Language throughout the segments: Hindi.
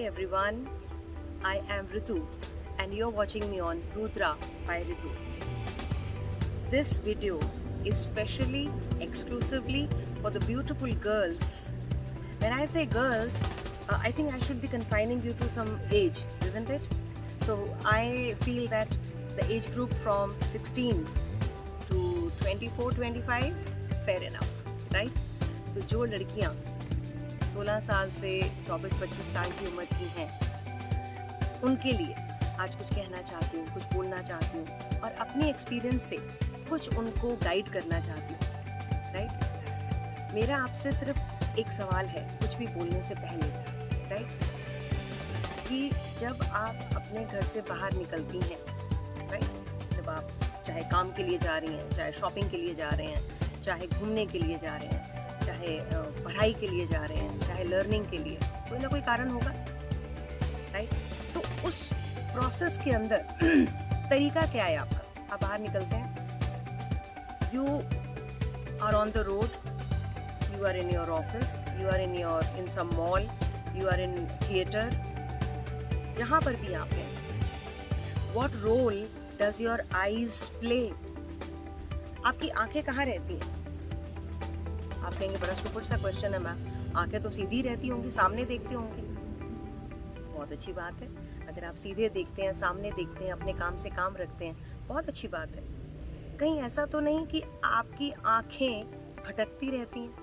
everyone, I am Ritu and you're watching me on Rudra by Ritu. This video is specially, exclusively for the beautiful girls. When I say girls, I think I should be confining you to some age, isn't it? So I feel that the age group from 16 to 24, 25, fair enough, right? तो जो लड़कियाँ 16 साल से 24-25 साल की उम्र की हैं, उनके लिए आज कुछ कहना चाहती हूँ, कुछ बोलना चाहती हूँ और अपनी एक्सपीरियंस से कुछ उनको गाइड करना चाहती हूँ, राइट? मेरा आपसे सिर्फ एक सवाल है कुछ भी बोलने से पहले, राइट? कि जब आप अपने घर से बाहर निकलती हैं, राइट? जब आप चाहे काम के लिए जा रही हैं, चाहे शॉपिंग के लिए जा रहे हैं, चाहे घूमने के लिए जा रहे हैं, चाहे पढ़ाई के लिए जा रहे हैं, चाहे लर्निंग के लिए, कोई ना कोई कारण होगा, राइट? तो उस प्रोसेस के अंदर तरीका क्या है आपका? आप बाहर निकलते हैं, you are on the road, you are in your office, you are in some mall, you are in theatre, जहाँ पर भी आप हैं, what role does your eyes play? आपकी आंखें कहाँ रहती हैं? आप कहेंगे बड़ा सुपर सा क्वेश्चन है मैम, आंखें तो सीधी रहती होंगी, सामने देखती होंगी। बहुत अच्छी बात है, अगर आप सीधे देखते हैं, सामने देखते हैं, अपने काम से काम रखते हैं, बहुत अच्छी बात है। कहीं ऐसा तो नहीं कि आपकी आंखें भटकती रहती हैं,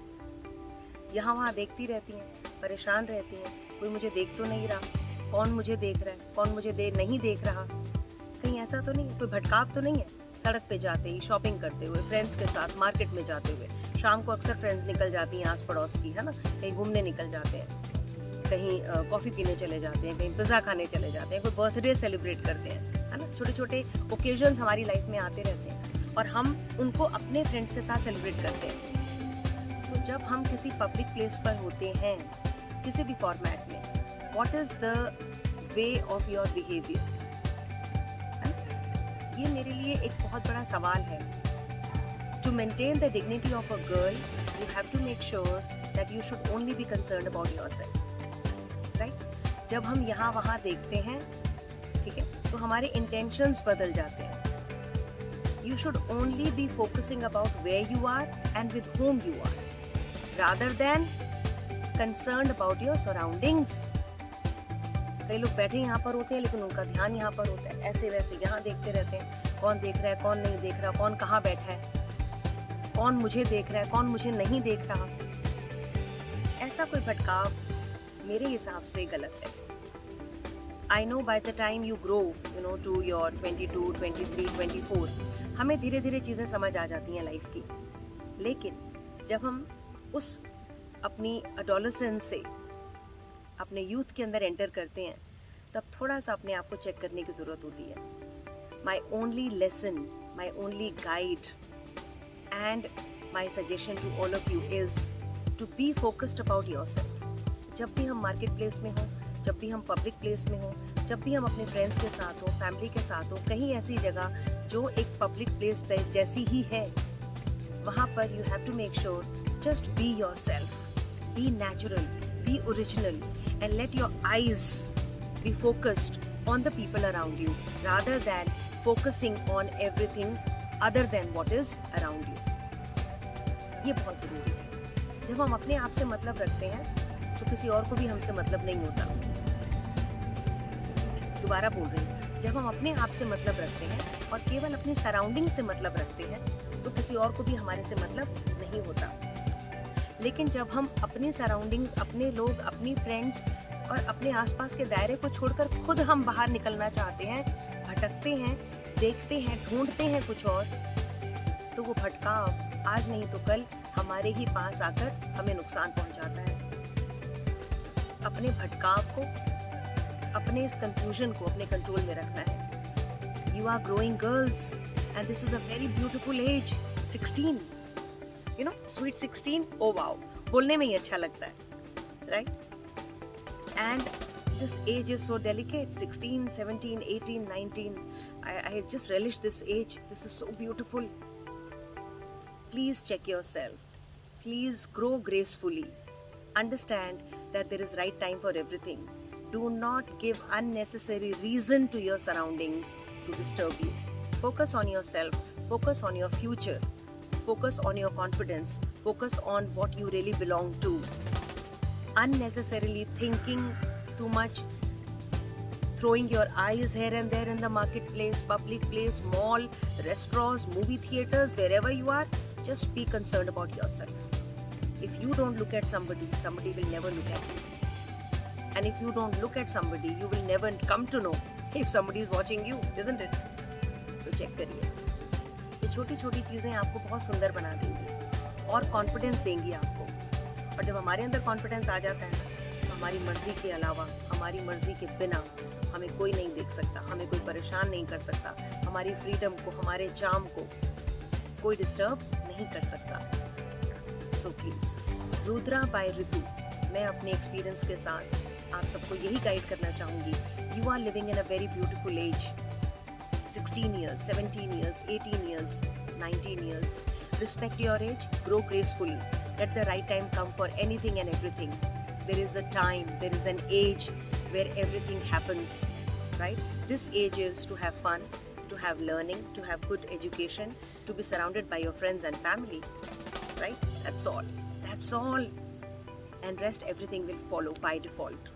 यहाँ वहाँ देखती रहती हैं, परेशान रहती हैं, कोई मुझे देख तो नहीं रहा, कौन मुझे देख रहा है, कौन मुझे नहीं देख रहा? कहीं ऐसा तो नहीं है, कोई भटकाव तो नहीं है? सड़क पे जाते ही, शॉपिंग करते हुए, फ्रेंड्स के साथ मार्केट में जाते हुए, शाम को अक्सर फ्रेंड्स निकल जाती हैं आस पड़ोस की, है ना, कहीं घूमने निकल जाते हैं, कहीं कॉफ़ी पीने चले जाते हैं, कहीं पिज़्ज़ा खाने चले जाते हैं, कोई बर्थडे सेलिब्रेट करते हैं, है ना। छोटे छोटे ओकेजन्स हमारी लाइफ में आते रहते हैं और हम उनको अपने फ्रेंड्स के साथ सेलिब्रेट करते हैं। तो जब हम किसी पब्लिक प्लेस पर होते हैं, किसी भी फॉर्मेट में, what is the way of your behaviour? ये मेरे लिए एक बहुत बड़ा सवाल है। To maintain the dignity of a girl, you have to make sure that you should only be concerned about yourself, right? जब हम यहाँ वहाँ देखते हैं, ठीक है, तो हमारे intentions बदल जाते हैं। You should only be focusing about where you are and with whom you are, rather than concerned about your surroundings. कई लोग बैठे यहाँ पर होते हैं लेकिन उनका ध्यान यहाँ पर होता है, ऐसे वैसे यहाँ देखते रहते हैं, कौन देख रहा है, कौन नहीं देख रहा, कौन कहाँ बैठा है, कौन मुझे देख रहा है, कौन मुझे नहीं देख रहा। ऐसा कोई भटकाव मेरे हिसाब से गलत है। I know by the time you grow, you know, to your 22, 23, 24, हमें धीरे धीरे चीज़ें समझ आ जाती हैं लाइफ की। लेकिन जब हम उस अपनी अडोलेसेंस से अपने यूथ के अंदर एंटर करते हैं, तब थोड़ा सा अपने आप को चेक करने की ज़रूरत होती है। My only lesson, my only guide and my suggestion to all of you is to be focused about yourself. जब भी हम मार्केट प्लेस में हों, जब भी हम पब्लिक प्लेस में हों, जब भी हम अपने फ्रेंड्स के साथ हों, फैमिली के साथ हों, कहीं ऐसी जगह जो एक पब्लिक प्लेस जैसी ही है, वहाँ पर you have to make sure just be yourself, be natural, be original and let your eyes be focused on the people around you rather than focusing on everything other than what is around you. ये बहुत ज़रूरी है। जब हम अपने आप से मतलब रखते हैं तो किसी और को भी हमसे मतलब नहीं होता। दोबारा बोल रही हूँ, जब हम अपने आप से मतलब रखते हैं और केवल अपनी सराउंडिंग से मतलब रखते हैं तो किसी और को भी हमारे से मतलब नहीं होता। लेकिन जब हम अपनी सराउंडिंग्स, अपने लोग, अपनी फ्रेंड्स और अपने आसपास के दायरे को छोड़कर खुद हम बाहर निकलना चाहते हैं, भटकते हैं, देखते हैं, ढूंढते हैं कुछ और, तो वो भटकाव आज नहीं तो कल हमारे ही पास आकर हमें नुकसान पहुंचाता है। अपने भटकाव को, अपने इस कंफ्यूजन को अपने कंट्रोल में रखना है। You are growing girls and this is a very beautiful age, 16, you know, sweet 16, oh wow, बोलने में ही अच्छा लगता है, right? And this age is so delicate, 16, 17, 18, 19. I just relish this age. This is so beautiful. Please check yourself. Please grow gracefully. Understand that there is right time for everything. Do not give unnecessary reason to your surroundings to disturb you. Focus on yourself, focus on your future, focus on your confidence, focus on what you really belong to. Unnecessarily thinking too much, throwing your eyes here and there in the marketplace, public place, mall, restaurants, movie theaters, wherever you are, just be concerned about yourself. If you don't look at somebody, somebody will never look at you. And if you don't look at somebody, you will never come to know if somebody is watching you, isn't it? तो चेक करिए, ये छोटी छोटी चीज़ें आपको बहुत सुंदर बना देंगी और कॉन्फिडेंस देंगी आपको. और जब हमारे अंदर कॉन्फिडेंस आ जाता है ना, तो हमारी मर्जी के अलावा, हमारी मर्जी के बिना हमें कोई नहीं देख सकता, हमें कोई परेशान नहीं कर सकता, हमारी फ्रीडम को, हमारे चार्म को कोई डिस्टर्ब नहीं कर सकता. सो प्लीज़, रुद्रा बाय ऋतु, मैं अपने एक्सपीरियंस के साथ आप सबको यही गाइड करना चाहूँगी. You are living in a very beautiful age. 16 years, 17 years, 18 years, 19 years. Respect your age, grow gracefully. Let the right time come for anything and everything. There is a time, there is an age where everything happens, right? This age is to have fun, to have learning, to have good education, to be surrounded by your friends and family, right? That's all. That's all. And rest everything will follow by default.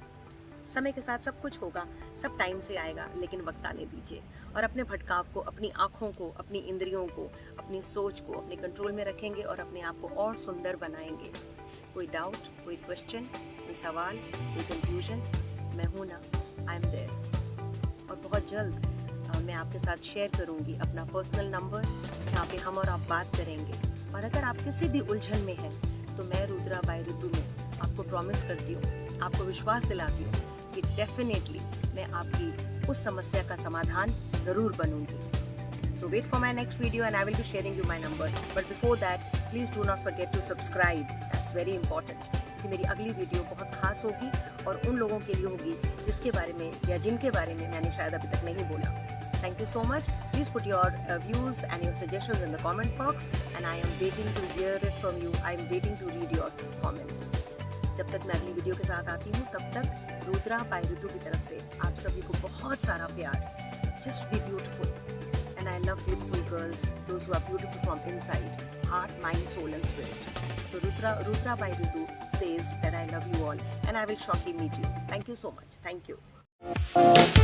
समय के साथ सब कुछ होगा, सब टाइम से आएगा, लेकिन वक्त आने दीजिए और अपने भटकाव को, अपनी आँखों को, अपनी इंद्रियों को, अपनी सोच को अपने कंट्रोल में रखेंगे और अपने आप को और सुंदर बनाएंगे. कोई डाउट, कोई क्वेश्चन, कोई सवाल, कोई कंफ्यूजन, मैं हूँ ना, आई एम देयर. और बहुत जल्द मैं आपके साथ शेयर करूँगी अपना पर्सनल नंबर, जहाँ पे हम और आप बात करेंगे. और अगर आप किसी भी उलझन में हैं, तो मैं रुद्रा बाय ऋतु में आपको प्रॉमिस करती हूँ, आपको विश्वास दिलाती हूँ कि डेफिनेटली मैं आपकी उस समस्या का समाधान ज़रूर बनूंगी. So wait for my next video and I will be sharing you my number. But before that, please do not forget to subscribe. That's very important. कि मेरी अगली वीडियो बहुत खास होगी और उन लोगों के लिए होगी जिसके बारे में या जिनके बारे में मैंने शायद अभी तक नहीं बोला. Thank you so much. Please put your views and your suggestions in the comment box and I am waiting to hear it from you. I am waiting to read your comments. जब तक मैं अगली वीडियो के साथ आती हूँ, तब तक रुद्रा बाय ऋतु की तरफ से आप सभी को बहुत सारा प्यार. Just be beautiful. And I love beautiful girls, those who are beautiful from inside, heart, mind, soul and spirit. So Rutra by Ritu says that I love you all and I will shortly meet you. Thank you so much. Thank you.